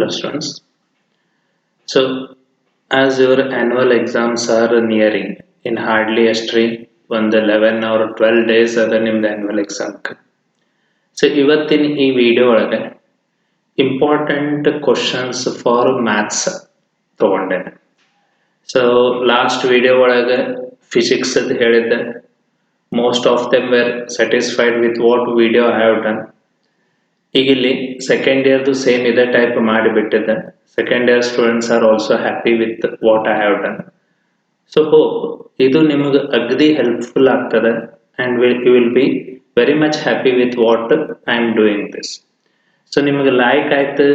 Hello students. So as your annual exams are nearing in hardly ಅಷ್ಟ್ರಿ ಒಂದು 11 or 12 days ಅದ ನಿಮ್ದು annual exam. So ಇವತ್ತಿನ ಈ video ಒಳಗೆ ಇಂಪಾರ್ಟೆಂಟ್ ಕ್ವಶನ್ಸ್ ಫಾರ್ ಮ್ಯಾಥ್ಸ್ ತಗೊಂಡೇನೆ. ಸೊ ಲಾಸ್ಟ್ ವಿಡಿಯೋ ಒಳಗೆ ಫಿಸಿಕ್ಸ್ ಅದು ಹೇಳಿದ್ದೆ. Most of them were satisfied with what video I have done. ಈಗ ಇಲ್ಲಿ ಸೆಕೆಂಡ್ ಇಯರ್ದು ಸೇಮ್ ಇದೇ ಟೈಪ್ ಮಾಡಿಬಿಟ್ಟಿದ್ದೆ. Second year students are also happy with what I have done. So hope ಇದು ನಿಮಗೆ ಅಗದಿ ಹೆಲ್ಪ್ಫುಲ್ ಆಗ್ತದೆ and you will be very much happy with what I am doing this. So ನಿಮಗೆ like ಆಯ್ತು,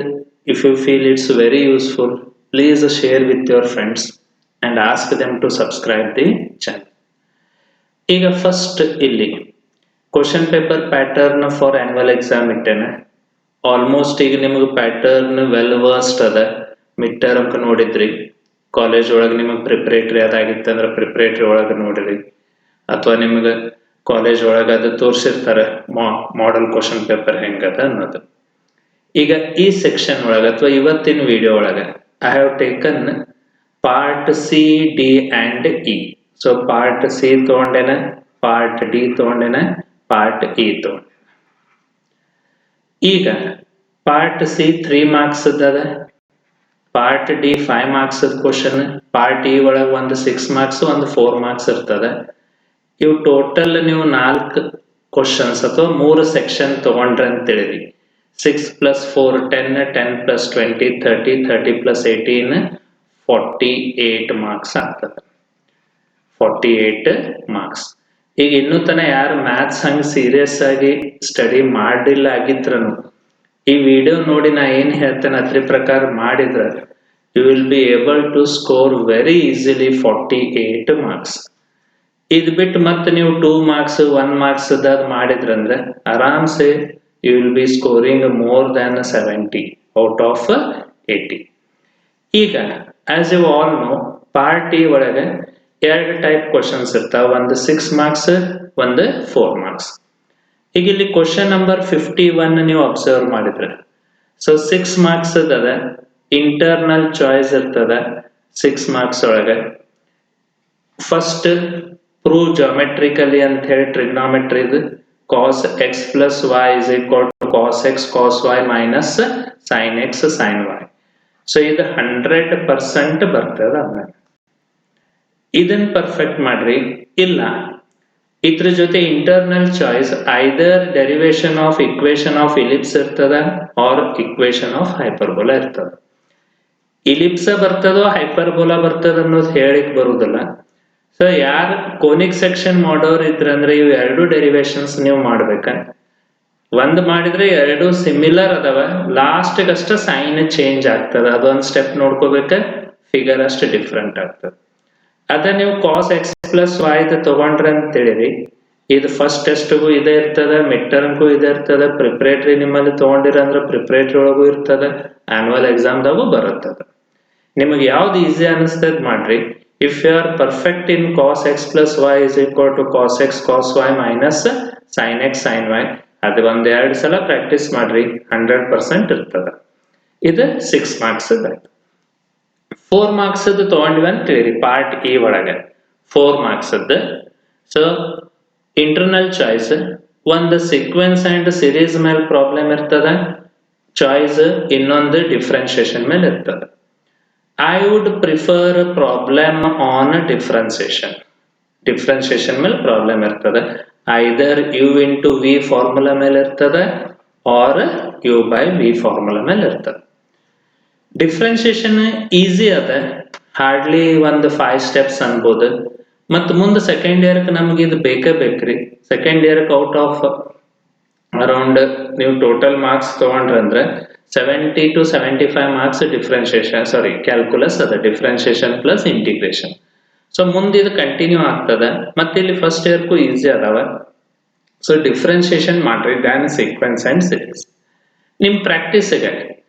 if you feel it's very useful, please share with your friends and ask them to subscribe the channel. ಈಗ first ಇಲ್ಲಿ question paper pattern for annual exam ಇಟ್ಟೇನೆ. Almost ಈಗ ನಿಮಗೆ pattern well versed ಅದ. Mid term ನೋಡಿದ್ರಿ, college ಒಳಗೆ ನಿಮಗೆ preparatory ಅದಾಗಿತ್ತು ಅಂದ್ರೆ ಪ್ರಿಪ್ರೇಟ್ರಿ ಒಳಗೆ ನೋಡಿರಿ, ಅಥವಾ ನಿಮಗೆ ಕಾಲೇಜ್ ಒಳಗೆ ಅದು ತೋರಿಸಿರ್ತಾರೆ ಮಾಡೆಲ್ ಕ್ವಶನ್ ಪೇಪರ್ ಹೆಂಗದ ಅನ್ನೋದು. ಈಗ ಈ ಸೆಕ್ಷನ್ ಒಳಗೆ ಅಥವಾ ಇವತ್ತಿನ ವಿಡಿಯೋ ಒಳಗೆ I have taken part C, D and E. So part C ತಗೊಂಡೇನೆ, ಪಾರ್ಟ್ ಡಿ ತಗೊಂಡೇನೆ, ಪಾರ್ಟ್ ಇ ತಗೊಂಡೆ. ಈಗ ಪಾರ್ಟ್ ಸಿ 3 ಮಾರ್ಕ್ಸ್ ಅದ, part D 5 marks question, part E ಒಳಗೆ ಒಂದು 6 ಮಾರ್ಕ್ಸ್ ಒಂದು 4 ಮಾರ್ಕ್ಸ್ ಇರ್ತದೆ. ಇವು ಟೋಟಲ್ ನೀವು 4 ಕ್ವಶನ್ಸ್ ಅಥವಾ 3 ಸೆಕ್ಷನ್ ತಗೊಂಡ್ರೆ ಅಂತ ತಿಳಿರಿ. 6 + 4 10, 10 + 20 30, 30 + 18 48 ಮಾರ್ಕ್ಸ್ ಆಗ್ತದೆ. 48 ಮಾರ್ಕ್ಸ್. ಈಗ ಇನ್ನೂ ತನ ಯಾರು ಮ್ಯಾಥ್ಸ್ ಹಂಗೆ ಸೀರಿಯಸ್ ಆಗಿ ಸ್ಟಡಿ ಮಾಡಿಲ್ಲ ಆಗಿದ್ರನು ಈ ವಿಡಿಯೋ ನೋಡಿ ನಾ ಏನು ಹೇಳ್ತೇನೆ ಅದ್ರ ಪ್ರಕಾರ ಮಾಡಿದ್ರೆ you will be able to score very easily 48 marks. ಇದು ಬಿಟ್ಟು ಮತ್ತೆ ನೀವು 2 ಮಾರ್ಕ್ಸ್ 1 ಮಾರ್ಕ್ಸ್ ಮಾಡಿದ್ರಂದ್ರೆ ಆರಾಮ್ಸೆ you will be scoring more than 70 out of 80. ಈಗ as you all know, part E ಒಳಗೆ 2 ಟೈಪ್ ಕ್ವಶನ್ಸ್ ಇರ್ತಾವ, ಒಂದು 6 ಮಾರ್ಕ್ಸ್ ಒಂದು 4 ಮಾರ್ಕ್ಸ್. ಈಗ ಇಲ್ಲಿ ಕ್ವಶನ್ ನಂಬರ್ 51 ನೀವು ಅಬ್ಸರ್ವ್ ಮಾಡಿದ್ರೆ, ಸೊ 6 ಮಾರ್ಕ್ಸ್ ಅದ, ಇಂಟರ್ನಲ್ ಚಾಯ್ಸ್ ಇರ್ತದ 6 ಮಾರ್ಕ್ಸ್ ಒಳಗೆ. ಫಸ್ಟ್ ಪ್ರೂವ್ ಜಾಮೆಟ್ರಿಕಲಿ ಅಂತ ಹೇಳಿ ಟ್ರಿಗ್ನಾಮೆಟ್ರಿದು cos x plus y is equal to cos x cos y minus sine x sine y. So ಇದು 100% ಬರ್ತದ. ಆಮೇಲೆ ಇದನ್ನ ಪರ್ಫೆಕ್ಟ್ ಮಾಡ್ರಿ. ಇಲ್ಲ ಇದ್ರ ಜೊತೆ internal choice either derivation of equation of ellipse ಇರ್ತದ ಆರ್ ಇಕ್ವೇಶನ್ ಆಫ್ ಹೈಪರ್ಬೋಲಾ ಇರ್ತದ. ಇಲಿಪ್ಸ ಬರ್ತದೋ ಹೈಪರ್ಬೋಲಾ ಬರ್ತದ ಅನ್ನೋದು ಹೇಳಿಕ್ ಬರುದಿಲ್ಲ. ಸೊ ಯಾರು ಕೋನಿಕ್ ಸೆಕ್ಷನ್ ಮಾಡೋರು ಇದ್ರಂದ್ರೆ ಇವು 2 ಡೆರಿವೇಶನ್ಸ್ ನೀವು ಮಾಡ್ಬೇಕ. ಒಂದು ಮಾಡಿದ್ರೆ 2 ಸಿಮಿಲರ್ ಅದಾವ, ಲಾಸ್ಟ್ಗಷ್ಟ ಸೈನ್ ಚೇಂಜ್ ಆಗ್ತದ. ಅದೊಂದು ಸ್ಟೆಪ್ ನೋಡ್ಕೋಬೇಕ, ಫಿಗರ್ ಅಷ್ಟು ಡಿಫ್ರೆಂಟ್ ಆಗ್ತದೆ. ಅದ ನೀವು ಕಾಸ್ ಎಕ್ಸ್ ಪ್ಲಸ್ ವೈ ತಗೊಂಡ್ರೆ ಅಂತ ತಿಳಿರಿ, ಇದು ಫಸ್ಟ್ ಟೆಸ್ಟ್ಗೂ ಇದೇ ಇರ್ತದ, ಮಿಡ್ ಟರ್ಮ್ಗೂ ಇದೇ ಇರ್ತದ, ಪ್ರಿಪ್ರೇಟ್ರಿ ನಿಮ್ಮಲ್ಲಿ ತಗೊಂಡಿರಂದ್ರೆ ಪ್ರಿಪ್ರೇಟ್ರಿ ಒಳಗೂ ಇರ್ತದ, ಆನ್ಯುವಲ್ ಎಕ್ಸಾಮ್ದಾಗೂ ಬರುತ್ತದ. ನಿಮಗೆ ಯಾವ್ದು ಈಸಿ ಅನಿಸ್ತದ ಮಾಡ್ರಿ. If you are perfect in cos x plus y is equal to cos x cos y minus sine x sine y, ಅದು 1-2 ಸಲ ಪ್ರಾಕ್ಟೀಸ್ ಮಾಡ್ರಿ, 100% ಇರ್ತದ. ಇದು 6 ಮಾರ್ಕ್ಸ್ ಅದ. 4 ಮಾರ್ಕ್ಸ್ ತಗೊಂಡ್ವಿ ಅಂತ ತಿಳಿರಿ. ಪಾರ್ಟ್ ಇ ಒಳಗೆ 4 ಮಾರ್ಕ್ಸ್ ಅದ. ಸೊ ಇಂಟರ್ನಲ್ ಚಾಯ್ಸ್ ಒಂದು ಸೀಕ್ವೆನ್ಸ್ ಅಂಡ್ ಸಿರೀಸ್ ಮೇಲೆ ಪ್ರಾಬ್ಲಮ್ ಇರ್ತದ, ಚಾಯ್ಸ್ ಇನ್ನೊಂದು ಡಿಫ್ರೆನ್ಶಿಯೇಷನ್ ಮೇಲೆ ಇರ್ತದ. I would prefer problem on differentiation. Differentiation ಮೇಲೆ ಪ್ರಾಬ್ಲಮ್ ಇರ್ತದೆ. Either u into v formula ಮೇಲೆ ಇರ್ತದೆ or u by v formula ಮೇಲೆ ಇರ್ತದೆ. ಡಿಫ್ರೆನ್ಸಿಯೇಷನ್ ಈಸಿ ಅದ, ಹಾರ್ಡ್ಲಿ ಒಂದು 5 ಸ್ಟೆಪ್ಸ್ ಅನ್ಬೋದು. ಮತ್ತು ಮುಂದೆ ಸೆಕೆಂಡ್ ಇಯರ್ಗೆ ನಮ್ಗೆ ಇದು ಬೇಕೇ ಬೇಕ್ರಿ. ಸೆಕೆಂಡ್ ಇಯರ್ಗೆ ಔಟ್ ಆಫ್ ಅರೌಂಡ್ ನೀವು ಟೋಟಲ್ ಮಾರ್ಕ್ಸ್ ತಗೊಂಡ್ರಂದ್ರೆ 70 to 75 ಮಾರ್ಕ್ಸ್ ಡಿಫ್ರೆನ್ಸಿಯೇಷನ್ ಕ್ಯಾಲ್ಕುಲಸ್ ಅದ, ಡಿಫ್ರೆನ್ಸಿಯೇಷನ್ ಪ್ಲಸ್ ಇಂಟಿಗ್ರೇಷನ್. ಸೊ ಮುಂದೆ ಇದು ಕಂಟಿನ್ಯೂ ಆಗ್ತದ. ಮತ್ತೆ ಇಲ್ಲಿ ಫಸ್ಟ್ ಇಯರ್ಗೂ ಈಸಿ ಅದಾವ. ಸೊ ಡಿಫ್ರೆನ್ಸಿಯೇಷನ್ ಮಾಡ್ರಿ ದ್ಯಾನ್ ಸೀಕ್ವೆನ್ಸ್ ಅಂಡ್ ಸಿರೀಸ್. ನಿಮ್ಮ ಪ್ರಾಕ್ಟೀಸ್ಗೆ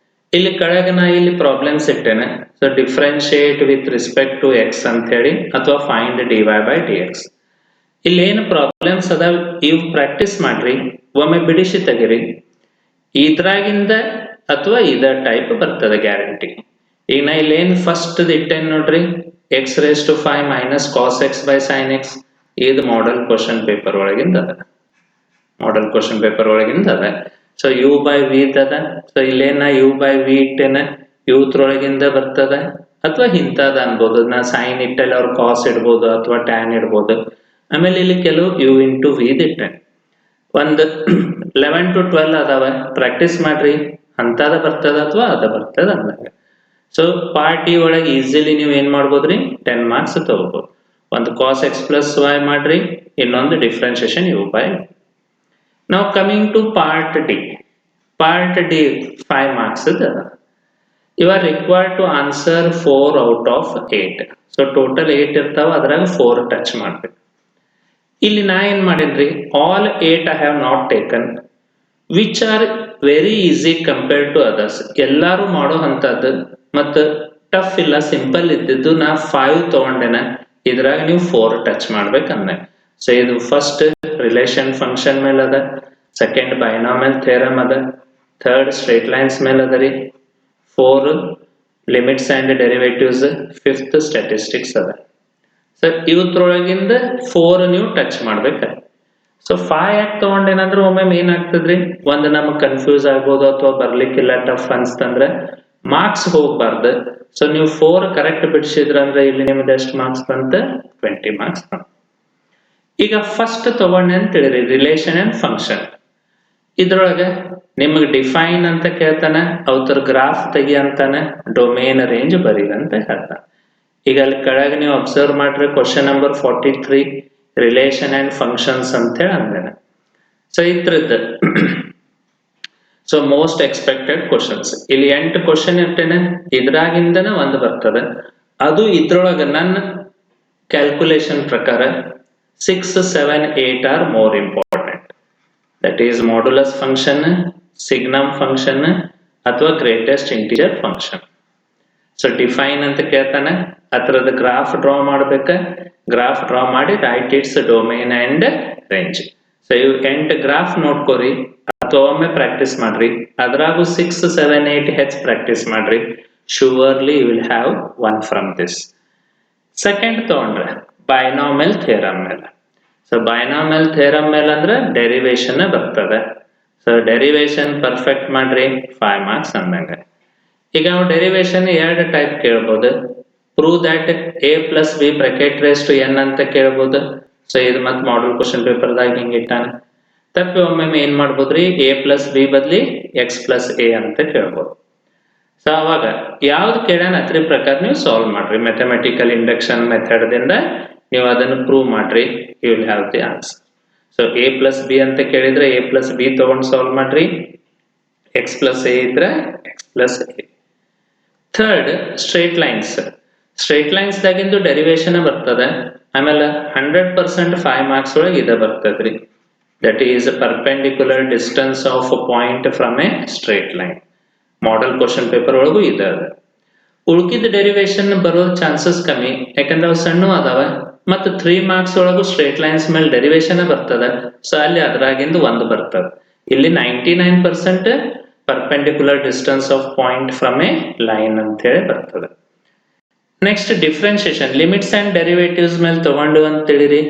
ಇಲ್ಲಿ ಕೆಳಗೆ ನಾ ಇಲ್ಲಿ ಪ್ರಾಬ್ಲಮ್ಸ್ ಇಟ್ಟೇನೆ. So differentiate with respect to x ಅಂತ ಹೇಳಿ, ಅಥವಾ ಫೈಂಡ್ dy by dx. ಇಲ್ಲಿ ಏನು ಪ್ರಾಬ್ಲಮ್ಸ್ ಅದಾವ ಇವು ಪ್ರಾಕ್ಟೀಸ್ ಮಾಡ್ರಿ, ಒಮ್ಮೆ ಬಿಡಿಸಿ ತೆಗಿರಿ. ಇದ್ರಾಗಿಂದ ಅಥವಾ ಇದರ್ ಟೈಪ್ ಬರ್ತದೆ ಗ್ಯಾರಂಟಿ. ಈಗ ನಾ ಇಲ್ಲೇನು ಫಸ್ಟ್ ಇಟ್ಟೇನು ನೋಡ್ರಿ, x raise to 5 minus cos x by sine x, ಇದು ಮಾಡಲ್ ಕ್ವಶನ್ ಪೇಪರ್ ಒಳಗಿಂದ ಅದ, ಮಾಡಲ್ ಕ್ವಶನ್ ಪೇಪರ್ ಒಳಗಿಂದ ಅದ. ಸೊ ಯು ಬೈ ವಿ ಅದ. ಸೊ ಇಲ್ಲೇನ ಯು ಬೈ ವಿ ಇಟ್ಟೇನ, ಯೂತ್ರೊಳಗಿಂದ ಬರ್ತದ ಅಥವಾ ಇಂಥದ ಅನ್ಬೋದು. ನಾ ಸೈನ್ ಇಟ್ಟಲ್ಲಿ ಅವ್ರು ಕಾಸ್ ಇಡ್ಬೋದು ಅಥವಾ ಟ್ಯಾನ್ ಇಡ್ಬೋದು. ಆಮೇಲೆ ಇಲ್ಲಿ ಕೆಲವು ಯು ಇಂಟು ವಿ ಇಟ್ಟೆ. ಒಂದು 11 to 12 ಅದಾವ, ಪ್ರಾಕ್ಟೀಸ್ ಮಾಡ್ರಿ, ಅಂತದ ಬರ್ತದ ಅಥವಾ ಅದ ಬರ್ತದ ಅಂದಾಗ. ಸೊ ಪಾರ್ಟ್ ಇ ಒಳಗೆ ಈಸಿಲಿ ನೀವು ಏನ್ ಮಾಡ್ಬೋದ್ರಿ, 10 ಮಾರ್ಕ್ಸ್ ತಗೋಬಹುದು. ಒಂದು ಕಾಸ್ ಎಕ್ಸ್ ಪ್ಲಸ್ ವೈ ಮಾಡ್ರಿ, ಇನ್ನೊಂದು ಡಿಫ್ರೆನ್ಸಿಯೇಷನ್ ಯು ಬೈ. ನಾವು coming to part D. Part D 5 marks ಅದ. You are required to answer 4 out of 8. So total 8 ಇರ್ತಾವ, ಅದ್ರಾಗ 4 ಟಚ್ ಮಾಡ್ಬೇಕು. ಇಲ್ಲಿ ನಾ ಏನ್ ಮಾಡಿದ್ರಿ, all 8 I have not taken which are very easy compared to others. ಎಲ್ಲಾರು ಮಾಡೋ ಅಂತದ್ದು ಮತ್ತು ಟಫ್ ಇಲ್ಲ, ಸಿಂಪಲ್ ಇದ್ದಿದ್ದು ನಾ 5 ತಗೊಂಡೆನ. ಇದ್ರಾಗ ನೀವು 4 ಟಚ್ ಮಾಡ್ಬೇಕಂದ್ರೆ. ಸೊ ಇದು ಫಸ್ಟ್ ರಿಲೇಷನ್ ಫಂಕ್ಷನ್ ಮೇಲೆ ಅದ, ಸೆಕೆಂಡ್ ಬೈನಾಮಿಯಲ್ ಥಿಯರಮ್ ಅದ, ಥರ್ಡ್ ಸ್ಟ್ರೇಟ್ ಲೈನ್ಸ್ ಮೇಲೆ ಅದ ರೀ, 4 limits and derivatives, 5th statistics ಅದ. ಸೊ ಇವತ್ರೊಳಗಿಂದ 4 ನೀವು ಟಚ್ ಮಾಡ್ಬೇಕು. ಸೊ 5 ಯಾಕೆ ತಗೊಂಡೇನಂದ್ರೆ ಒಮ್ಮೆ ಏನಾಗ್ತದ್ರಿ, ಒಂದು ನಮಗೆ ಕನ್ಫ್ಯೂಸ್ ಆಗ್ಬೋದು ಅಥವಾ ಬರ್ಲಿಕ್ಕಿಲ್ಲ, ಟಫ್ ಅನ್ಸ್ತಂದ್ರೆ ಮಾರ್ಕ್ಸ್ ಹೋಗ್ಬಾರ್ದು. ಸೊ ನೀವು 4 ಕರೆಕ್ಟ್ ಬಿಡಿಸಿದ್ರಂದ್ರೆ ಇಲ್ಲಿ ನಿಮ್ದು ಎಷ್ಟು ಮಾರ್ಕ್ಸ್ ಬಂತ, 20 ಮಾರ್ಕ್ಸ್ ಬಂತ. ಈಗ ಫಸ್ಟ್ ತಗೊಂಡೆ ಅಂತ ಹೇಳಿರಿ, ರಿಲೇಷನ್ ಅಂಡ್ ಫಂಕ್ಷನ್. ಇದ್ರೊಳಗೆ ನಿಮಗೆ ಡಿಫೈನ್ ಅಂತ ಕೇಳ್ತಾನೆ, ಅವತರ ಗ್ರಾಫ್ ತೆಗಿ ಅಂತಾನೆ, ಡೊಮೇನ್ ರೇಂಜ್ ಬರೀ ಅಂತ ಹೇಳ್ತಾನೆ. ಈಗ ಅಲ್ಲಿ ಕೆಳಗೆ ನೀವು ಅಬ್ಸರ್ವ್ ಮಾಡ್ರಿ, question number 43 relation and functions ಅಂತ ಹೇಳಿ ಅಂದೇನೆ. ಸೊ ಇದ್ರದ್ದು ಸೊ ಮೋಸ್ಟ್ ಎಕ್ಸ್ಪೆಕ್ಟೆಡ್ ಕ್ವಶನ್ಸ್ ಇಲ್ಲಿ 8 ಕ್ವಶನ್ ಇರ್ತೇನೆ, ಇದ್ರಾಗಿಂದನೇ ಒಂದು ಬರ್ತದೆ. ಅದು ಇದ್ರೊಳಗೆ ನನ್ನ ಕ್ಯಾಲ್ಕುಲೇಷನ್ ಪ್ರಕಾರ 6, 7, 8 are more important. That is modulus function, signum function ಅಥವಾ greatest integer function. So define ಅಂತ ಕೇಳ್ತಾನೆ, ಅದರದ ಗ್ರಾಫ್ ಡ್ರಾ ಮಾಡ್ಬೇಕ, ಗ್ರಾಫ್ ಡ್ರಾ ಮಾಡಿ write its domain and range. So ಇವು 8 ಗ್ರಾಫ್ ನೋಡ್ಕೋರಿ ಅಥವಾ ಒಮ್ಮೆ ಪ್ರಾಕ್ಟೀಸ್ ಮಾಡ್ರಿ. ಅದ್ರಾಗೂ 6, 7, 8 ಹೆಚ್ಚು ಪ್ರಾಕ್ಟೀಸ್ ಮಾಡ್ರಿ. Surely you will have 1 from this. Second ತಗೊಂಡ್ರೆ ಬೈನಾಮಿಯಲ್ ಥಿಯರಮ್ ಮೇಲೆ. ಸೊ ಬೈನಾಮಿಯಲ್ ಥಿಯರಮ್ ಮೇಲೆ ಅಂದ್ರೆ ಡೆರಿವೇಶನ್ ಬರ್ತದೆ. ಸೊ ಡೆರಿವೇಶನ್ ಪರ್ಫೆಕ್ಟ್ ಮಾಡ್ರಿ, 5 ಮಾರ್ಕ್ಸ್ ಅಂದಂಗೆ. ಈಗ ನಾವು ಡೆರಿವೇಶನ್ 2 ಟೈಪ್ ಕೇಳ್ಬೋದು. Prove that a plus b bracket raise to n ಅಂತ ಕೇಳ್ಬೋದು. ಸೊ ಇದು ಮತ್ತೆ ಮಾಡಲ್ ಕ್ವಶನ್ ಪೇಪರ್ದಾಗ ಹಿಂಗೆ ಇಟ್ಟಾನೆ. ತಪ್ಪಿ ಒಮ್ಮೆ ಏನ್ ಮಾಡ್ಬೋದ್ರಿ, a ಪ್ಲಸ್ ಬಿ ಬದ್ಲಿ x ಪ್ಲಸ್ a ಅಂತ ಕೇಳ್ಬೋದು. ಸೊ ಅವಾಗ ಯಾವ್ದು ಕೇಳ್ಯಾನ ಅದ್ರ ಪ್ರಕಾರ ನೀವು ಸಾಲ್ವ್ ಮಾಡ್ರಿ. ಮ್ಯಾಥಮೆಟಿಕಲ್ ಇಂಡಕ್ಷನ್ ಮೆಥಡ್ದಿಂದ ನೀವು ಅದನ್ನು ಪ್ರೂವ್ ಮಾಡ್ರಿ, you will have the answer. So a plus b ಅಂತ ಕೇಳಿದ್ರೆ a ಪ್ಲಸ್ ಬಿ ತಗೊಂಡು ಸಾಲ್ವ್ ಮಾಡ್ರಿ, x ಪ್ಲಸ್ a ಇದ್ರೆ x plus a. Third straight lines. Straight lines ದಾಗಿಂದು ಡೆರಿವೇಶನ್ ಬರ್ತದೆ. ಆಮೇಲೆ 100% 5 ಮಾರ್ಕ್ಸ್ ಒಳಗೆ ಇದೆ ಬರ್ತದ್ರಿ. That is perpendicular distance of a point from a straight line. Model question paper ಒಳಗೂ ಇದೆ. ಉಳ್ಕಿದ ಡೆರಿವೇಶನ್ ಬರೋ ಚಾನ್ಸಸ್ ಕಮ್ಮಿ, ಯಾಕಂದ್ರೆ ಅವು ಸಣ್ಣ ಅದಾವ. ಮತ್ತು 3 ಮಾರ್ಕ್ಸ್ ಒಳಗೂ ಸ್ಟ್ರೇಟ್ ಲೈನ್ಸ್ ಮೇಲೆ ಡೆರಿವೇಶನ್ ಬರ್ತದೆ. ಸೊ ಅಲ್ಲಿ ಅದ್ರಾಗಿಂದು ಒಂದು ಬರ್ತದೆ. ಇಲ್ಲಿ 99% perpendicular distance of point from A line ಅಂತ ಹೇಳಿ ಬರ್ತದೆ. Next differentiation, limits and derivatives ಮೇಲೆ ತಗೊಂಡು ಅಂತ ತಿಳಿರಿ.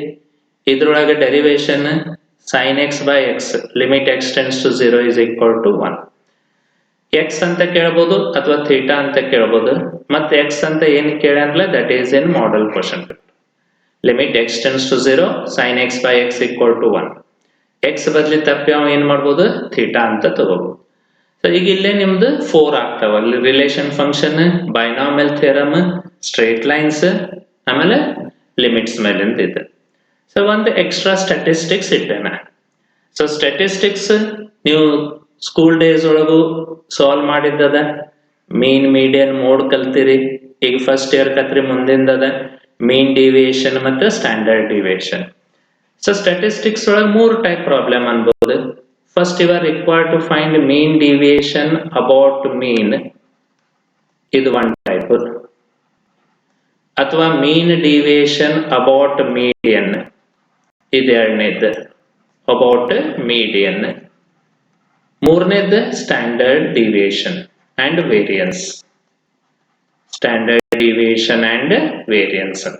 ಇದ್ರೊಳಗೆ derivation sin x by x, limit x tends to 0 is equal to 1. x ಅಂತ ಕೇಳ್ಬೋದು ಅಥವಾ ಥೀಟಾ ಅಂತ ಕೇಳ್ಬೋದು. ಮತ್ತೆ x ಅಂತ ಏನು ಕೇಳಂಗಿಲ್ಲ, that is in model question. Limit x tends to 0, sin x by x equal to 1. x ಬದಲಿ ತಪ್ಪಿ ನಾವು ಏನ್ ಮಾಡ್ಬೋದು, ಥೀಟಾ ಅಂತ ತಗೋಬಹುದು. ಸೊ ಈಗ ಇಲ್ಲೇ ನಿಮ್ದು 4 ಆಗ್ತಾವ. ಅಲ್ಲಿ relation function, binomial theorem, straight lines, ಆಮೇಲೆ ಲಿಮಿಟ್ಸ್ ಮೇಲೆ ಇದೆ. ಸೊ ಒಂದು ಎಕ್ಸ್ಟ್ರಾ ಸ್ಟ್ಯಾಟಿಸ್ಟಿಕ್ಸ್ ಇಟ್ಟೇನೆ. ಸೊ ಸ್ಟ್ಯಾಟಿಸ್ಟಿಕ್ಸ್ ನೀವು ಸ್ಕೂಲ್ ಡೇಸ್ ಒಳಗೂ ಸಾಲ್ವ್ ಮಾಡಿದ್ದದ. ಮೀನ್, ಮೀಡಿಯನ್, ಮೋಡ್ ಕಲ್ತಿರಿ. ಈಗ ಫಸ್ಟ್ ಇಯರ್ ಕತ್ರಿ ಮುಂದಿಂದದ ಮೀನ್ ಡಿವಿಯೇಷನ್ ಮತ್ತು ಸ್ಟ್ಯಾಂಡರ್ಡ್ ಡಿವಿಯೇಷನ್. ಸೊ ಸ್ಟ್ಯಾಟಿಸ್ಟಿಕ್ಸ್ ಒಳಗೆ 3 ಟೈಪ್ ಪ್ರಾಬ್ಲಮ್ ಅನ್ಬೋದು. First you are required to find mean deviation about mean, ಇದು 1 ಟೈಪ್. ಅಥವಾ ಮೀನ್ ಡಿವಿಯೇಷನ್ ಅಬೌಟ್ ಮೀಡಿಯನ್, ಇದು 2ನೇದು, ಅಬೌಟ್ ಮೀಡಿಯನ್. ಮೂರನೇದು standard deviation and variance. Standard deviation and variance ಅಂತ.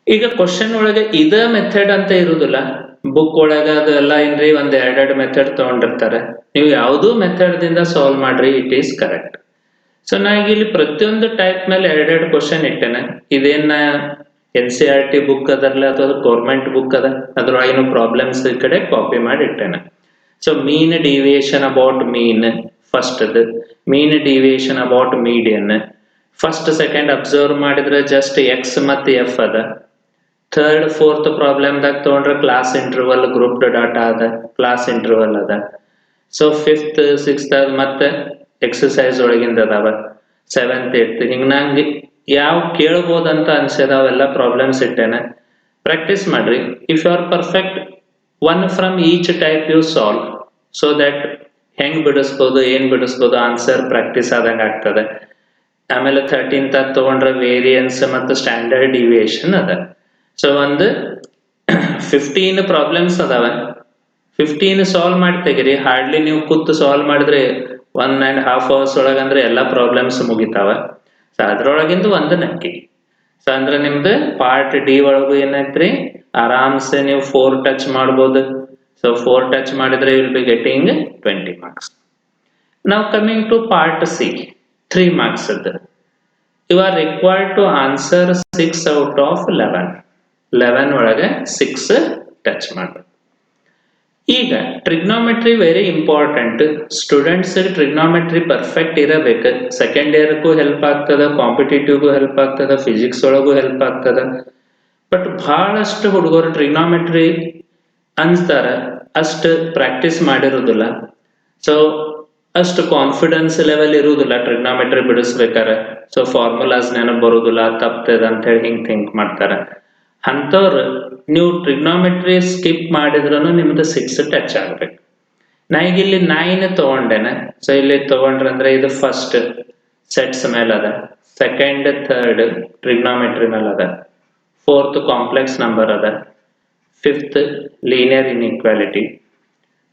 ಈಗ question ಒಳಗೆ ಇದ ಮೆಥಡ್ ಅಂತ ಇರುದಿಲ್ಲ, ಬುಕ್ ಒಳಗ ಅದೆಲ್ಲ ಏನ್ರಿ ಒಂದ್ ಎರಡೆರಡು ಮೆಥಡ್ ತಗೊಂಡಿರ್ತಾರೆ. ನೀವು ಯಾವ್ದು ಮೆಥಡ್ ದಿಂದ ಸಾಲ್ವ್ ಮಾಡ್ರಿ, ಇಟ್ ಈಸ್ ಕರೆಕ್ಟ್. ಸೊ ನಾ ಈಗ ಇಲ್ಲಿ ಪ್ರತಿಯೊಂದು ಟೈಪ್ ಮೇಲೆ ಎರಡೆರಡು ಕ್ವಶನ್ ಇಟ್ಟೇನೆ. ಇದೇನ NCERT ಬುಕ್ ಅದರಲ್ಲ ಅಥವಾ ಗೌರ್ಮೆಂಟ್ ಬುಕ್ ಅದ, ಅದ್ರೊಳಗಿನ ಪ್ರಾಬ್ಲಮ್ಸ್ ಈ ಕಡೆ ಕಾಪಿ ಮಾಡಿ ಇಟ್ಟೇನೆ. So mean deviation about mean first, mean deviation about median first second observe ಮಾಡಿದ್ರೆ ಜಸ್ಟ್ ಎಕ್ಸ್ ಮತ್ತು ಎಫ್ ಅದ. ಥರ್ಡ್ ಫೋರ್ತ್ ಪ್ರಾಬ್ಲಮ್ದಾಗ ತಗೊಂಡ್ರೆ ಕ್ಲಾಸ್ ಇಂಟರ್ವಲ್ ಗ್ರೂಪ್ಡ್ ಡಾಟಾ ಅದ, ಕ್ಲಾಸ್ ಇಂಟರ್ವಲ್ ಅದ. ಸೊ ಫಿಫ್ತ್ ಸಿಕ್ಸ್ತ್ ಮತ್ತೆ ಎಕ್ಸಸೈಸ್ ಒಳಗಿಂದ ಅದಾವ, ಸೆವೆಂತ್ ಏತ್ ಹಿಂಗ ನಂಗೆ ಯಾವ ಕೇಳ್ಬೋದಂತ ಅನ್ಸದಾವೆಲ್ಲ ಪ್ರಾಬ್ಲಮ್ಸ್ ಇಟ್ಟೇನೆ. ಪ್ರಾಕ್ಟೀಸ್ ಮಾಡ್ರಿ. If you are perfect, one from each type you solve, so that ಹೆಂಗ್ ಬಿಡಿಸ್ಬೋದು ಏನ್ ಬಿಡಿಸ್ಬೋದು ಆನ್ಸರ್ ಪ್ರಾಕ್ಟೀಸ್ ಆದಂಗ ಆಗ್ತದೆ. ಆಮೇಲೆ 13th ತಗೊಂಡ್ರೆ ವೇರಿಯನ್ಸ್ ಮತ್ತು ಸ್ಟ್ಯಾಂಡರ್ಡ್ ಡಿವಿಯೇಷನ್ ಅದ. ಸೊ ಒಂದು 15 ಪ್ರಾಬ್ಲಮ್ಸ್ ಅದಾವ, 15 ಸಾಲ್ವ್ ಮಾಡಿ ತೆಗಿರಿ. ಹಾರ್ಡ್ಲಿ ನೀವು ಕೂತು ಸಾಲ್ವ್ ಮಾಡಿದ್ರೆ 1.5 hours ಒಳಗಂದ್ರೆ ಎಲ್ಲಾ ಪ್ರಾಬ್ಲಮ್ಸ್ ಮುಗಿತಾವ. ಸೊ ಅದ್ರೊಳಗಿಂದ ಒಂದು ನಕ್ಕಿ. ಸೊ ಅಂದ್ರೆ ನಿಮ್ದು ಪಾರ್ಟ್ ಡಿ ಒಳಗು ಏನೈತ್ರಿ, ಆರಾಮ್ಸೆ ನೀವು 4 ಟಚ್ ಮಾಡ್ಬೋದು. ಸೊ 4 ಟಚ್ ಮಾಡಿದ್ರೆ will be getting 20 marks. Now coming to part C, 3 marks ಅದ. You are required to answer 6 out of 11. 11 ಒಳಗೆ 6 ಟಚ್ ಮಾಡ್ಬೇಕು. ಈಗ trigonometry very important. Students trigonometry perfect ಇರಬೇಕು. ಸೆಕೆಂಡ್ ಇಯರ್ಗೂ ಹೆಲ್ಪ್ ಆಗ್ತದ, ಕಾಂಪಿಟೇಟಿವ್ಗೂ ಹೆಲ್ಪ್ ಆಗ್ತದ, ಫಿಸಿಕ್ಸ್ ಒಳಗೂ ಹೆಲ್ಪ್ ಆಗ್ತದ. ಬಟ್ ಬಹಳಷ್ಟು ಹುಡುಗರು ಟ್ರಿಗ್ನೋಮೆಟ್ರಿ ಅನ್ಸ್ತಾರ, ಅಷ್ಟು ಪ್ರಾಕ್ಟೀಸ್ ಮಾಡಿರೋದಿಲ್ಲ. ಸೊ ಅಷ್ಟು ಕಾನ್ಫಿಡೆನ್ಸ್ ಲೆವೆಲ್ ಇರುವುದಿಲ್ಲ ಟ್ರಿಗ್ನೋಮೆಟ್ರಿ ಬಿಡಿಸ್ಬೇಕಾರೆ. ಸೊ ಫಾರ್ಮುಲಾಸ್ ನೆನಪು ಬರುದಿಲ್ಲ, ತಪ್ತದ ಅಂತ ಹೇಳಿ ಹಿಂಗ್ ಥಿಂಕ್ ಮಾಡ್ತಾರ. ಅಂಥವ್ರು ನೀವು ಟ್ರಿಗ್ನೋಮೆಟ್ರಿ ಸ್ಕಿಪ್ ಮಾಡಿದ್ರೂ ನಿಮ್ದು 6 ಟಚ್ ಆಗ್ಬೇಕು. ನಾ ಈಗ ಇಲ್ಲಿ 9 ತಗೊಂಡೇನೆ. ಸೊ ಇಲ್ಲಿ ತಗೊಂಡ್ರಂದ್ರೆ ಇದು ಫಸ್ಟ್ ಸೆಟ್ಸ್ ಮೇಲೆ ಅದ, ಸೆಕೆಂಡ್ ಥರ್ಡ್ ಟ್ರಿಗ್ನೋಮೆಟ್ರಿ ಮೇಲೆ ಅದ, ಫೋರ್ತ್ ಕಾಂಪ್ಲೆಕ್ಸ್ ನಂಬರ್ ಅದ, fifth linear inequality,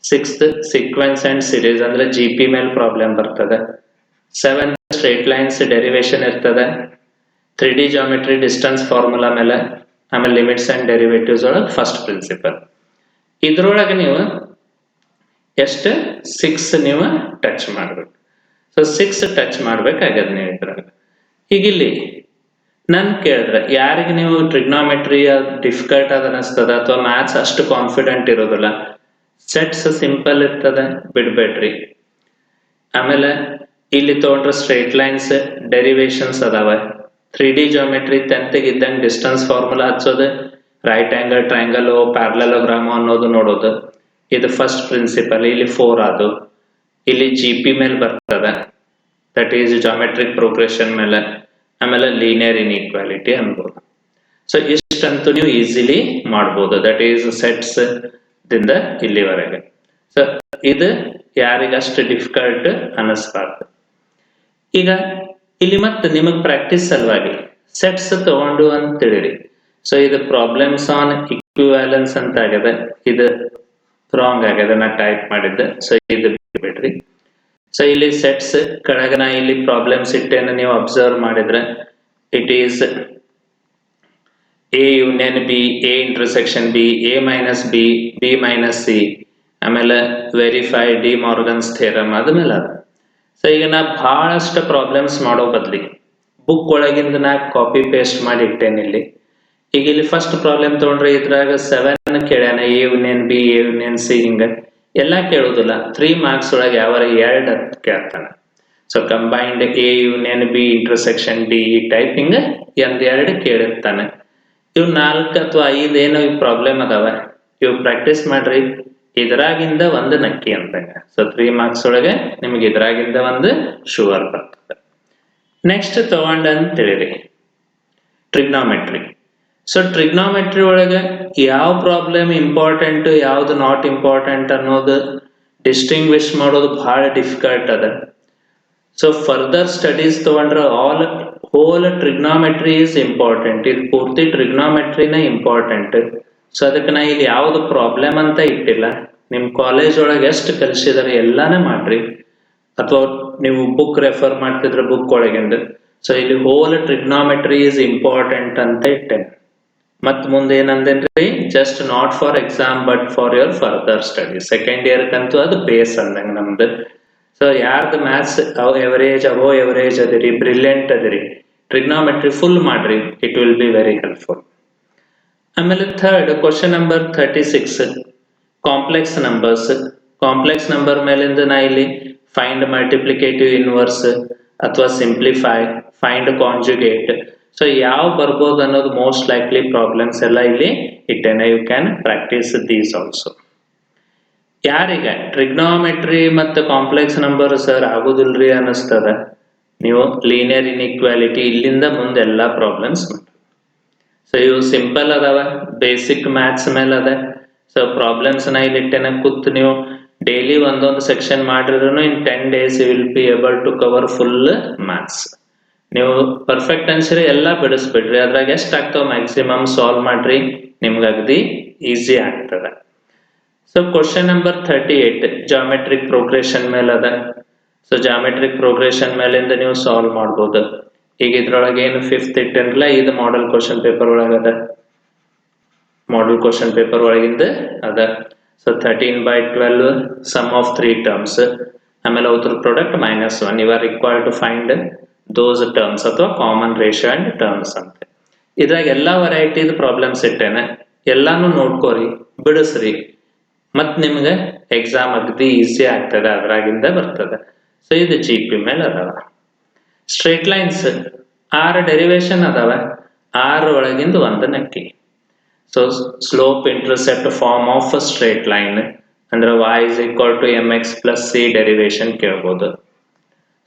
sixth sequence and series ಅಂದ್ರೆ GP ಮೇಲೆ ಪ್ರಾಬ್ಲಮ್ ಬರ್ತದೆ, ಸೆವೆಂತ್ ಸ್ಟ್ರೇಟ್ ಲೈನ್ಸ್ ಡೆರಿವೇಶನ್ ಇರ್ತದೆ, 3D ಜಾಮೆಟ್ರಿ ಡಿಸ್ಟೆನ್ಸ್ ಫಾರ್ಮುಲಾ ಮೇಲೆ, ಆಮೇಲೆ ಲಿಮಿಟ್ಸ್ ಅಂಡ್ ಡೆರಿವೇಟಿವ್ಸ್ ಒಳಗೆ ಫಸ್ಟ್ ಪ್ರಿನ್ಸಿಪಲ್. ಇದ್ರೊಳಗೆ ನೀವು ಎಷ್ಟು 6 ನೀವು ಟಚ್ ಮಾಡ್ಬೇಕು. ಸೊ 6 ಟಚ್ ಮಾಡ್ಬೇಕಾಗ್ಯದ ನೀವು ಇದ್ರಾಗ. ಈಗ ಇಲ್ಲಿ ನನ್ ಕೇಳಿದ್ರೆ ಯಾರಿಗೆ ನೀವು ಟ್ರಿಗ್ನೋಮೆಟ್ರಿ ಡಿಫಿಕಲ್ಟ್ ಅದ ಅನಿಸ್ತದ ಅಥವಾ ಮ್ಯಾಥ್ಸ್ ಅಷ್ಟು ಕಾನ್ಫಿಡೆಂಟ್ ಇರೋದಿಲ್ಲ, ಸೆಟ್ಸ್ ಸಿಂಪಲ್ ಇರ್ತದೆ, ಬಿಡ್ಬೇಡ್ರಿ. ಆಮೇಲೆ ಇಲ್ಲಿ ತಗೊಂಡ್ರೆ ಸ್ಟ್ರೇಟ್ ಲೈನ್ಸ್ ಡೆರಿವೇಶನ್ಸ್ ಅದಾವ, 3D ಜಾಮೆಟ್ರಿ 10th ಇದ್ದಂಗೆ ಡಿಸ್ಟೆನ್ಸ್ ಫಾರ್ಮುಲಾ ಹಚ್ಚೋದು, ರೈಟ್ ಆಂಗಲ್ ಟ್ರಯಾಂಗಲ್ ಪ್ಯಾರಲೋಗ್ರಾಮ್ ಅನ್ನೋದು ನೋಡೋದು, ಇದು ಫಸ್ಟ್ ಪ್ರಿನ್ಸಿಪಲ್. ಇಲ್ಲಿ 4 ಅದು. ಇಲ್ಲಿ GP ಮೇಲೆ ಬರ್ತದ, ದಟ್ ಈಸ್ ಜಾಮೆಟ್ರಿಕ್ ಪ್ರೋಗ್ರೆಷನ್ ಮೇಲೆ. ಆಮೇಲೆ ಲೀನಿಯರ್ ಇನ್ಇಕ್ವಾಲಿಟಿ ಅನ್ಬೋದು. ಸೊ ಇಷ್ಟಂತೂ ನೀವು ಈಸಿಲಿ ಮಾಡ್ಬೋದು, ದಟ್ ಈಸ್ ಸೆಟ್ಸ್ ದಿಂದ ಇಲ್ಲಿವರೆಗೆ. ಸೊ ಇದು ಯಾರಿಗಷ್ಟು ಡಿಫಿಕಲ್ಟ್ ಅನಿಸ್ಬಾರ್ದು. ಈಗ ಇಲ್ಲಿ ಮತ್ತೆ ನಿಮಗ್ ಪ್ರಾಕ್ಟೀಸ್ ಸಲುವಾಗಿ ಸೆಟ್ಸ್ ತಗೊಂಡು ಅಂತ ತಿಳಿರಿ. ಸೊ ಇದು ಪ್ರಾಬ್ಲಮ್ಸ್ ಆನ್ ಇಕ್ವಿವ್ಯಾಲೆನ್ಸ್ ಅಂತ ಆಗ್ಯದ, ಇದು ರಾಂಗ್ ಆಗ್ಯದ, ನಾ ಟೈಪ್ ಮಾಡಿದ್ದೆ. ಸೊ ಇದು ಬಿಡ್ರಿ. ಸೊ ಇಲ್ಲಿ ಸೆಟ್ಸ್ ಕೆಳಗ ನಾ ಇಲ್ಲಿ ಪ್ರಾಬ್ಲಮ್ಸ್ ಇಟ್ಟೇನ, ನೀವು ಅಬ್ಸರ್ವ್ ಮಾಡಿದ್ರೆ it is A union B, A intersection B, A minus B, B minus C, ಆಮೇಲೆ ವೆರಿಫೈ ಡಿ ಮಾರ್ಗನ್ಸ್ ಥಿಯರಮ್ ಆದ್ಮೇಲೆ ಅದು. ಸೊ ಈಗ ನಾ ಬಹಳಷ್ಟು ಪ್ರಾಬ್ಲಮ್ಸ್ ಮಾಡೋ ಬದ್ಲಿ ಬುಕ್ ಒಳಗಿಂದ ನಾ ಕಾಪಿ ಪೇಸ್ಟ್ ಮಾಡಿ ಇಟ್ಟೇನೆ ಇಲ್ಲಿ. ಈಗ ಇಲ್ಲಿ ಫಸ್ಟ್ ಪ್ರಾಬ್ಲಮ್ ತಗೊಂಡ್ರೆ ಇದ್ರಾಗ 7 ಕೇಳ್ಯಾನ, A union B, A union C ಹಿಂಗ ಎಲ್ಲಾ ಕೇಳುದಿಲ್ಲ. 3 marks ಒಳಗೆ ಯಾವ 2 ಕೇಳ್ತಾನ. So combined A union B intersection D ಈ ಟೈಪ್ ಹಿಂಗ 2 ಕೇಳಿರ್ತಾನೆ. ಇವ್ 4 ಅಥವಾ 5 ಏನೋ ಇವ್ ಪ್ರಾಬ್ಲಮ್ ಅದಾವ, ಇವ್ ಪ್ರಾಕ್ಟೀಸ್ ಮಾಡ್ರಿ. ಇದ್ರಾಗಿಂದ ಒಂದು ನಕ್ಕಿ ಅಂದಾಗ. ಸೊ 3 marks ಒಳಗೆ ನಿಮ್ಗೆ ಇದ್ರಾಗಿಂದ ಒಂದು ಶೂವರ್ ಬರ್ತದೆ. ನೆಕ್ಸ್ಟ್ ತಗೊಂಡಂತ ತಿಳಿರಿ ಟ್ರಿಗ್ನೋಮೆಟ್ರಿ. ಸೊ ಟ್ರಿಗ್ನೋಮೆಟ್ರಿ ಒಳಗೆ ಯಾವ ಪ್ರಾಬ್ಲಮ್ ಇಂಪಾರ್ಟೆಂಟ್ ಯಾವ್ದು ನಾಟ್ ಇಂಪಾರ್ಟೆಂಟ್ ಅನ್ನೋದು ಡಿಸ್ಟಿಂಗ್ವಿಶ್ ಮಾಡೋದು ಬಹಳ ಡಿಫಿಕಲ್ಟ್ ಅದ. ಸೊ ಫರ್ದರ್ ಸ್ಟಡೀಸ್ ತಗೊಂಡ್ರೆ ಹೋಲ್ ಟ್ರಿಗ್ನೋಮೆಟ್ರಿ ಈಸ್ ಇಂಪಾರ್ಟೆಂಟ್. ಇದು ಪೂರ್ತಿ ಟ್ರಿಗ್ನೋಮೆಟ್ರಿನೇ ಇಂಪಾರ್ಟೆಂಟ್. ಸೊ ಅದಕ್ಕೆ ನಾ ಇಲ್ಲಿ ಯಾವ್ದು ಪ್ರಾಬ್ಲಮ್ ಅಂತ ಇಟ್ಟಿಲ್ಲ, ನಿಮ್ಮ ಕಾಲೇಜ್ ಒಳಗೆ ಎಷ್ಟು ಕಲಿಸಿದಾರೆ ಎಲ್ಲಾನೇ ಮಾಡ್ರಿ, ಅಥವಾ ನೀವು ಬುಕ್ ರೆಫರ್ ಮಾಡ್ತಿದ್ರೆ ಬುಕ್ ಒಳಗಿಂದ. ಸೊ ಇಲ್ಲಿ ಹೋಲ್ ಟ್ರಿಗ್ನಾಮೆಟ್ರಿ ಈಸ್ ಇಂಪಾರ್ಟೆಂಟ್ ಅಂತ ಇಟ್ಟೇನೆ. ಮತ್ ಮುಂದೆ ಏನಂದೇನ್ರಿ, just not for exam but for your further study. Second year ಕಂತೂ ಅದು ಬೇಸ್ ಅಂದಂಗ ನಮ್ದು. ಸೊ ಯಾರ್ದು ಮ್ಯಾಥ್ಸ್ ಅಬೋ ಎವರೇಜ್ ಅದಿರಿ, ಬ್ರಿಲಿಯಂಟ್ ಅದಿರಿ, ಟ್ರಿಗ್ನಾಮೆಟ್ರಿ ಫುಲ್ ಮಾಡ್ರಿ, it will be very helpful. ಆಮೇಲೆ third question number 36, complex numbers. Complex number ಮೇಲಿಂದ ನಾ ಇಲ್ಲಿ ಫೈಂಡ್ ಮಲ್ಟಿಪ್ಲಿಕೇಟಿವ್ ಇನ್ವರ್ಸ್ ಅಥವಾ ಸಿಂಪ್ಲಿಫೈ, ಫೈಂಡ್ ಕಾಂಜುಗೇಟ್, ಸೊ ಯಾವ ಬರ್ಬೋದು ಅನ್ನೋದು ಮೋಸ್ಟ್ ಲೈಕ್ಲಿ ಪ್ರಾಬ್ಲಮ್ಸ್ ಎಲ್ಲ ಇಲ್ಲಿ ಇಟ್ಟೇನೆ. You can practice these also. ಯಾರಿಗೆ ಟ್ರಿಗ್ನಾಮೆಟ್ರಿ ಮತ್ತು ಕಾಂಪ್ಲೆಕ್ಸ್ ನಂಬರ್ ಸರ್ ಆಗೋದಿಲ್ರಿ ಅನ್ನಿಸ್ತದ, ನೀವು ಲೀನಿಯರ್ ಇನ್ಇಕ್ವಾಲಿಟಿ ಇಲ್ಲಿಂದ ಮುಂದೆ ಎಲ್ಲ ಪ್ರಾಬ್ಲಮ್ಸ್. ಸೊ ಇವು ಸಿಂಪಲ್ ಅದಾವ, ಬೇಸಿಕ್ ಮ್ಯಾಥ್ಸ್ ಮೇಲೆ ಅದ. ಸೊ ಪ್ರಾಬ್ಲಮ್ಸ್ ನ ಇಲ್ಲಿ ಇಟ್ಟೆನ, ಕೂತ್ ನೀವು ಡೈಲಿ ಒಂದೊಂದು ಸೆಕ್ಷನ್ ಮಾಡಿದ್ರು in 10 days you will be able to cover full maths. ನೀವು ಪರ್ಫೆಕ್ಟ್ ಆನ್ಸರ್ ಎಲ್ಲ ಬಿಡಿಸ್ಬಿಡ್ರಿ, ಅದ್ರಾಗ ಎಷ್ಟು ಆಗ್ತಾವ ಮ್ಯಾಕ್ಸಿಮಮ್ ಸಾಲ್ವ್ ಮಾಡ್ರಿ, ನಿಮ್ಗೆ ಅಗದಿ ಈಸಿ ಆಗ್ತದೆ. So question number 38 geometric progression ಮೇಲೆ ಅದ. ಸೊ ಜಾಮೆಟ್ರಿಕ್ ಪ್ರೋಗ್ರೆಷನ್ ಮೇಲಿಂದ ನೀವು ಸಾಲ್ವ್ ಮಾಡ್ಬೋದು. ಈಗ ಇದ್ರೊಳಗೆ ಏನು 5th ಇಟ್ಟೇನಲ್ಲ, ಇದು ಮಾಡೆಲ್ ಕ್ವಶನ್ ಪೇಪರ್ ಒಳಗದ, ಮಾಡೆಲ್ ಕ್ವಶನ್ ಪೇಪರ್ ಒಳಗಿಂದ ಅದ. ಸೊ 13/12 ಸಮ್ ಆಫ್ 3 ಟರ್ಮ್ಸ್, ಆಮೇಲೆ ಅವ್ರ product -1. You are required to find those terms ಅಥವಾ ಕಾಮನ್ ರೇಷಿಯೋ ಅಂಡ್ ಟರ್ಮ್ಸ್ ಅಂತ. ಇದ್ರಾಗ ಎಲ್ಲಾ ವೆರೈಟಿದ ಪ್ರಾಬ್ಲಮ್ಸ್ ಇಟ್ಟೇನೆ, ಎಲ್ಲಾನು ನೋಡ್ಕೋರಿ, ಬಿಡಿಸ್ರಿ, ಮತ್ ನಿಮ್ಗೆ ಎಕ್ಸಾಮ್ ಅಗದಿ ಈಸಿ ಆಗ್ತದೆ, ಅದ್ರಾಗಿಂದ ಬರ್ತದೆ. ಸೊ ಇದು GP ಮೇಲೆ ಅದಾವ. ಸ್ಟ್ರೇಟ್ ಲೈನ್ಸ್ 6 ಡೆರಿವೇಶನ್ ಅದಾವ, 6 ಒಳಗಿಂದ ಒಂದು ನಕ್ಕಿ. So slope intercept form of straight line ಅಂದ್ರೆ y is equal to mx plus c derivation ಕೇಳ್ಬೋದು.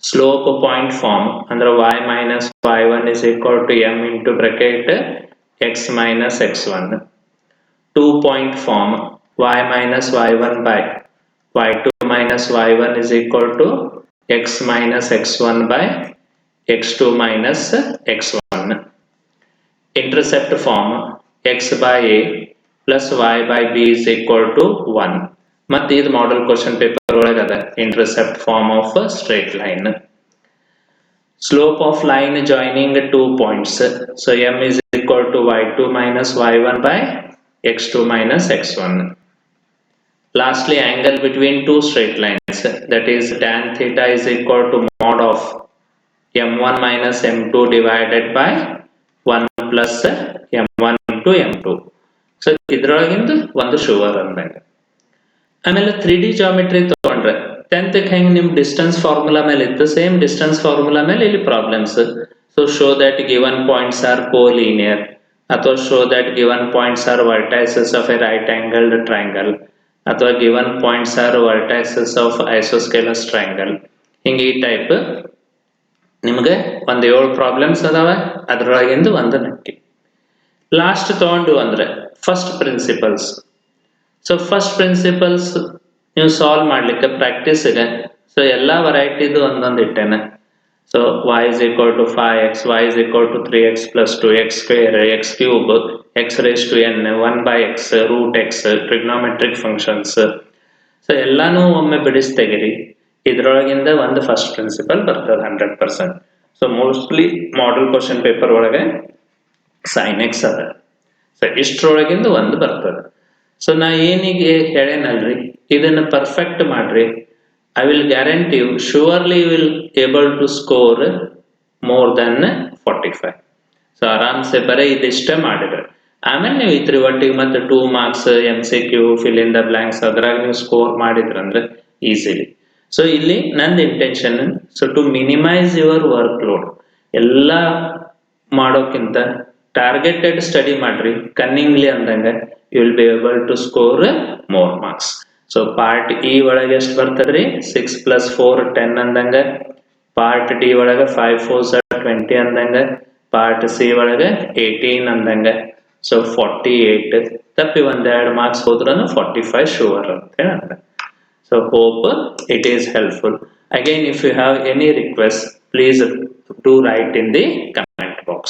ಸ್ಲೋಪ್ ಪಾಯಿಂಟ್ ಫಾರ್ಮ್ ಅಂದ್ರೆ y minus y1 is equal to m into bracket x minus x1. 2 point form y minus y1 by y2 minus y1 is equal to x minus x1 by x2 minus x1. Intercept form x by a plus y by b is equal to 1. ಮತ್ತೆ ಇದು model question paper ಒಳಗದ intercept form of straight line. Slope of line joining 2 points, so m is equal to y2 minus y1 by x2 minus x1. Lastly, angle between two straight lines, that is tan theta is equal to mod of m1 minus m2 divided by 1 plus m1 into m2. So ಇದ್ರೊಳಗಿಂದ ಒಂದು sure ಅಂದಂಗ. ಆಮೇಲೆ 3D geometry ತಗೊಂಡ್ರೆ 10th ಹೆಂಗ್ ನಿಮ್ distance formula ಮೇಲೆ ಇತ್ತು, same distance formula ಮೇಲೆ ಇಲ್ಲಿ problems. So show that given points are collinear, ಅಥವಾ show that given points are vertices of a right angled triangle, ಅಥವಾ given points are vertices of isosceles triangle. ಹಿಂಗೆ ಈ type ನಿಮ್ಗೆ ಒಂದ್ 7 ಪ್ರಾಬ್ಲಮ್ಸ್ ಅದಾವ, ಅದ್ರೊಳಗಿಂದ ಒಂದು ನಕ್ಕಿ. ಲಾಸ್ಟ್ ತಗೊಂಡು ಅಂದ್ರೆ first principles. So first principles ನೀವು ಸಾಲ್ವ್ ಮಾಡ್ಲಿಕ್ಕೆ ಪ್ರಾಕ್ಟೀಸ್ಗೆ ಸೊ ಎಲ್ಲಾ ವೆರೈಟಿದು ಒಂದೊಂದು ಇಟ್ಟೇನೆ. So y is equal to 5x, y is equal to 3x plus 2x square, x cube, x raised to n, 1 by x, root x, trigonometric functions. So ಎಲ್ಲಾನು ಒಮ್ಮೆ ಬಿಡಿಸಿ ತೆಗಿರಿ, ಇದ್ರೊಳಗಿಂದ ಒಂದು ಫಸ್ಟ್ ಪ್ರಿನ್ಸಿಪಲ್ ಬರ್ತದೆ 100%. So mostly model question paper ಒಳಗೆ sin x ಅದ. So ಇಷ್ಟರೊಳಗಿಂದ ಒಂದು ಬರ್ತದೆ. ಸೊ ನಾ ಏನಿಗೆ ಹೇಳೇನಲ್ರಿ, ಇದನ್ನ ಪರ್ಫೆಕ್ಟ್ ಮಾಡ್ರಿ, I will guarantee you, surely you will able to score more than 45. So ಆರಾಮ್ಸೆ ಬರೀ ಇದಿಷ್ಟೇ ಮಾಡಿದ್ರೆ ಆಮೇಲೆ ನೀವು ಇದ್ರ ಒಟ್ಟಿಗೆ ಮತ್ತೆ 2 marks MCQ fill in the blanks ಅದ್ರಾಗ ನೀವು ಸ್ಕೋರ್ ಮಾಡಿದ್ರಂದ್ರೆ ಈಸಿಲಿ. ಸೊ ಇಲ್ಲಿ ನಂದು intention, so to minimise your work load, ಎಲ್ಲ ಮಾಡೋಕ್ಕಿಂತ ಟಾರ್ಗೆಟೆಡ್ ಸ್ಟಡಿ ಮಾಡ್ರಿ ಕನ್ನಿಂಗ್ಲಿ ಅಂದಂಗ, you will be able to score more marks. So part E ಒಳಗೆ ಎಷ್ಟು ಬರ್ತದ್ರಿ, 6 + 4 10 ಅಂದಂಗ, ಪಾರ್ಟ್ ಡಿ ಒಳಗೆ 5 × 4 = 20 ಅಂದಂಗ, ಪಾರ್ಟ್ ಸಿ ಒಳಗೆ 18 ಅಂದಂಗ. ಸೊ 48 ತಪ್ಪಿ ಒಂದೆರಡು ಮಾರ್ಕ್ಸ್ ಹೋದ್ರೂ 45 ಶೂರ್ ಅಂತ ಹೇಳ. So hope it is helpful. Again, if you have any request, please do write in the comment box.